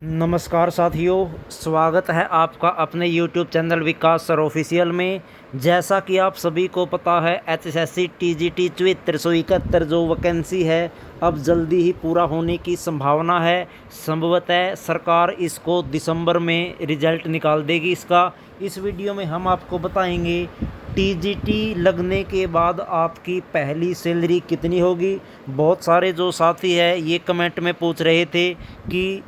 नमस्कार साथियों, स्वागत है आपका अपने YouTube चैनल विकास सर ऑफिशियल में। जैसा कि आप सभी को पता है, HSSC TGT 7471 जो वैकेंसी है अब जल्दी ही पूरा होने की संभावना है। संभवतः सरकार इसको दिसंबर में रिजल्ट निकाल देगी इसका। इस वीडियो में हम आपको बताएंगे TGT लगने के बाद आपकी पहली सैलरी कितनी होगी। बहुत सारे जो साथी है ये कमेंट में पूछ रहे थे कि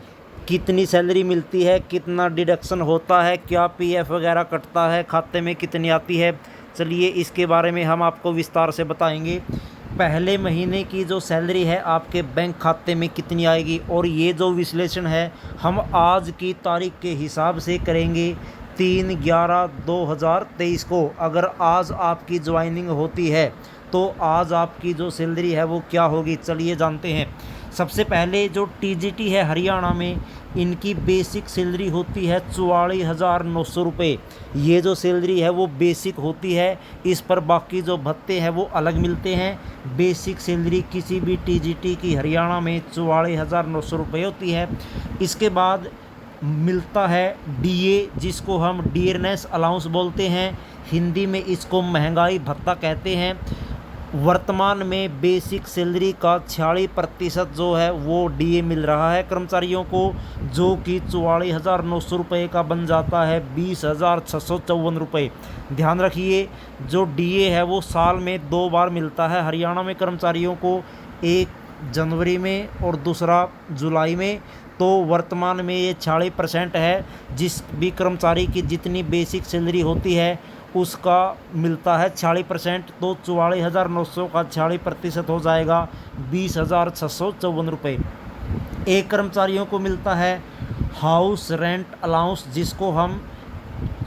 कितनी सैलरी मिलती है, कितना डिडक्शन होता है, क्या पीएफ वगैरह कटता है, खाते में कितनी आती है। चलिए इसके बारे में हम आपको विस्तार से बताएंगे। पहले महीने की जो सैलरी है आपके बैंक खाते में कितनी आएगी, और ये जो विश्लेषण है हम आज की तारीख के हिसाब से करेंगे 3/11/2023 को। अगर आज आपकी ज्वाइनिंग होती है तो आज आपकी जो सैलरी है वो क्या होगी, चलिए जानते हैं। सबसे पहले जो TGT है हरियाणा में, इनकी बेसिक सैलरी होती है 44,900 रुपये। ये जो सैलरी है वो बेसिक होती है, इस पर बाकी जो भत्ते हैं वो अलग मिलते हैं। बेसिक सैलरी किसी भी TGT की हरियाणा में 44,900 रुपये होती है। इसके बाद मिलता है DA, जिसको हम डियरनेस अलाउंस बोलते हैं, हिंदी में इसको महंगाई भत्ता कहते हैं। वर्तमान में बेसिक सैलरी का 46% जो है वो DA मिल रहा है कर्मचारियों को, जो कि 44,900 रुपये का बन जाता है 20,654 रुपये। ध्यान रखिए, जो DA है वो साल में 2 बार मिलता है हरियाणा में कर्मचारियों को, एक जनवरी में और दूसरा जुलाई में। तो वर्तमान में ये 46% है। जिस भी कर्मचारी की जितनी बेसिक सैलरी होती है उसका मिलता है 46%। तो 44,900 का 46% हो जाएगा 20,654 रुपये। एक कर्मचारियों को मिलता है हाउस रेंट अलाउंस, जिसको हम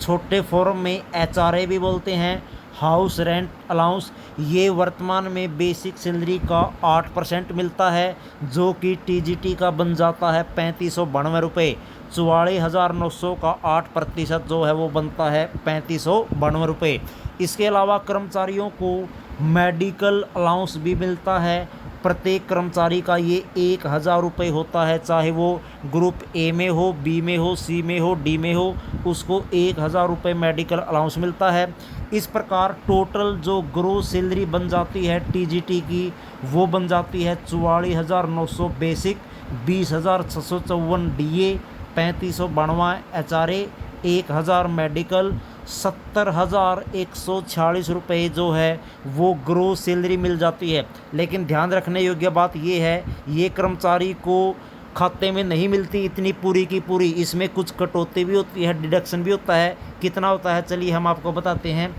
छोटे फॉर्म में HRA भी बोलते हैं, हाउस रेंट अलाउंस। ये वर्तमान में बेसिक सैलरी का 8% मिलता है, जो कि TGT का बन जाता है 3592 रुपये। 44,900 का 8% जो है वो बनता है 3592 रुपये। इसके अलावा कर्मचारियों को मेडिकल अलाउंस भी मिलता है। प्रत्येक कर्मचारी का ये 1,000 रुपये होता है, चाहे वो ग्रुप A में हो, B में हो, C में हो, D में हो, उसको 1,000 रुपये मेडिकल अलाउंस मिलता है। इस प्रकार टोटल जो ग्रोस सैलरी बन जाती है TGT की वो बन जाती है 44,900 बेसिक, 20,654 DA, 3592 HRA, 1,000 मेडिकल, 70,146 रुपये जो है वो ग्रोस सैलरी मिल जाती है। लेकिन ध्यान रखने योग्य बात ये है, ये कर्मचारी को खाते में नहीं मिलती इतनी पूरी की पूरी, इसमें कुछ कटौती भी होती है, डिडक्शन भी होता है। कितना होता है चलिए हम आपको बताते हैं।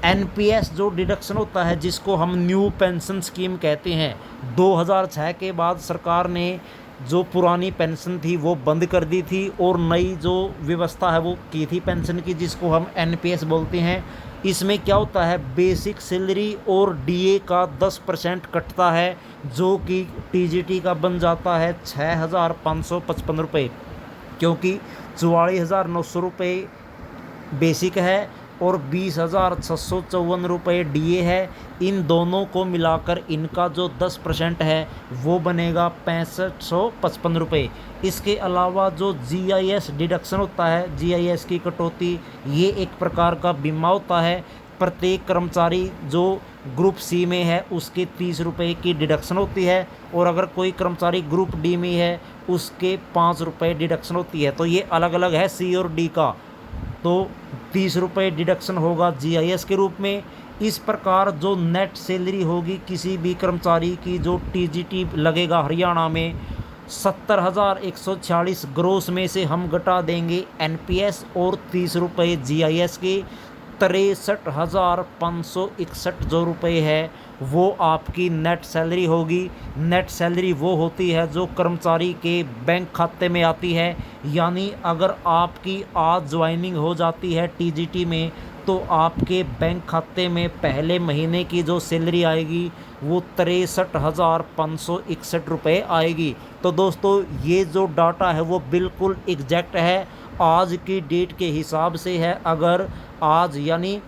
NPS जो डिडक्शन होता है, जिसको हम न्यू पेंशन स्कीम कहते हैं, 2006 के बाद सरकार ने जो पुरानी पेंशन थी वो बंद कर दी थी और नई जो व्यवस्था है वो की थी पेंशन की, जिसको हम NPS बोलते हैं। इसमें क्या होता है, बेसिक सैलरी और DA का 10% कटता है, जो कि TGT का बन जाता है 6,555 रुपये। क्योंकि 44,900 रुपये बेसिक है और 20,654 रुपये DA है, इन दोनों को मिलाकर इनका जो 10% है वो बनेगा 6,555 रुपये। इसके अलावा जो GIS डिडक्शन होता है, GIS की कटौती, ये एक प्रकार का बीमा होता है। प्रत्येक कर्मचारी जो ग्रुप C में है उसके 30 रुपये की डिडक्शन होती है, और अगर कोई कर्मचारी ग्रुप D में है उसके 5 रुपये डिडक्शन होती है। तो ये अलग अलग है C और D का। तो 30 रुपये डिडक्शन होगा GIS के रूप में। इस प्रकार जो नेट सैलरी होगी किसी भी कर्मचारी की जो TGT लगेगा हरियाणा में, 70,146 ग्रोस में से हम घटा देंगे NPS और 30 रुपये GIS के, 63,561 जो रुपये है वो आपकी नेट सैलरी होगी। नेट सैलरी वो होती है जो कर्मचारी के बैंक खाते में आती है। यानी अगर आपकी आज ज्वाइनिंग हो जाती है TGT में तो आपके बैंक खाते में पहले महीने की जो सैलरी आएगी वो 63,561 रुपये आएगी। तो दोस्तों ये जो डाटा है वो बिल्कुल एग्जैक्ट है, आज की डेट के हिसाब से है। अगर आज यानी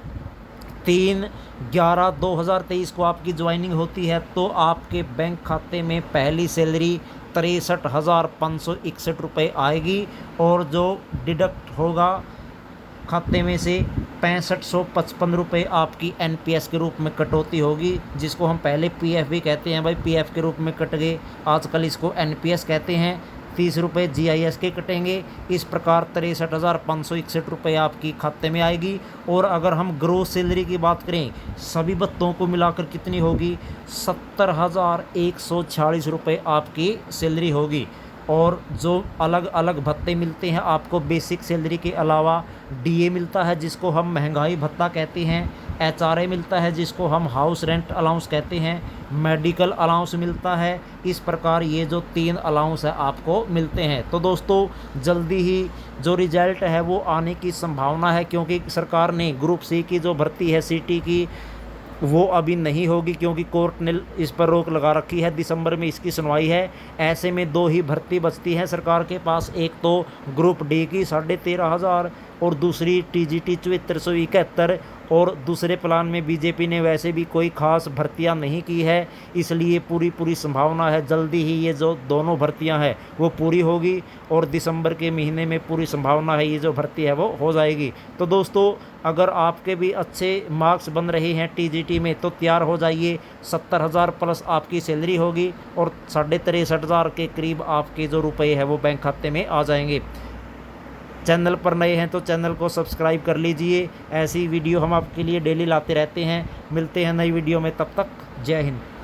3/11/2023 को आपकी ज्वाइनिंग होती है तो आपके बैंक खाते में पहली सैलरी 63,561 रुपये आएगी। और जो डिडक्ट होगा खाते में से 6555 रुपये आपकी एनपीएस के रूप में कटौती होगी, जिसको हम पहले पीएफ भी कहते हैं भाई, पीएफ के रूप में कट गए, आजकल इसको एनपीएस कहते हैं। 30 रुपये जीआईएस के कटेंगे। इस प्रकार 63,561 रुपये आपकी खाते में आएगी। और अगर हम ग्रोस सैलरी की बात करें, सभी भत्तों को मिलाकर कितनी होगी? 70,146 रुपये आपकी सैलरी होगी। और जो अलग अलग भत्ते मिलते हैं आपको बेसिक सैलरी के अलावा, डीए मिलता है जिसको हम महंगाई भत्ता कहते हैं, एचआरए मिलता है जिसको हम हाउस रेंट अलाउंस कहते हैं, मेडिकल अलाउंस मिलता है। इस प्रकार ये जो 3 अलाउंस है आपको मिलते हैं। तो दोस्तों जल्दी ही जो रिजल्ट है वो आने की संभावना है, क्योंकि सरकार ने ग्रुप सी की जो भर्ती है सिटी की वो अभी नहीं होगी, क्योंकि कोर्ट ने इस पर रोक लगा रखी है। दिसंबर में इसकी सुनवाई है। ऐसे में 2 ही भर्ती बचती है सरकार के पास, एक तो ग्रुप डी की 13,500 और दूसरी टीजीटी 7471। और दूसरे प्लान में बीजेपी ने वैसे भी कोई खास भर्तियां नहीं की है, इसलिए पूरी संभावना है जल्दी ही ये जो दोनों भर्तियां हैं वो पूरी होगी। और दिसंबर के महीने में पूरी संभावना है ये जो भर्ती है वो हो जाएगी। तो दोस्तों अगर आपके भी अच्छे मार्क्स बन रहे हैं टीजीटी में तो तैयार हो जाइए। 70,000 प्लस आपकी सैलरी होगी और 63,500 के करीब आपके जो रुपए है वो बैंक खाते में आ जाएंगे। चैनल पर नए हैं तो चैनल को सब्सक्राइब कर लीजिए। ऐसी वीडियो हम आपके लिए डेली लाते रहते हैं। मिलते हैं नई वीडियो में, तब तक जय हिंद।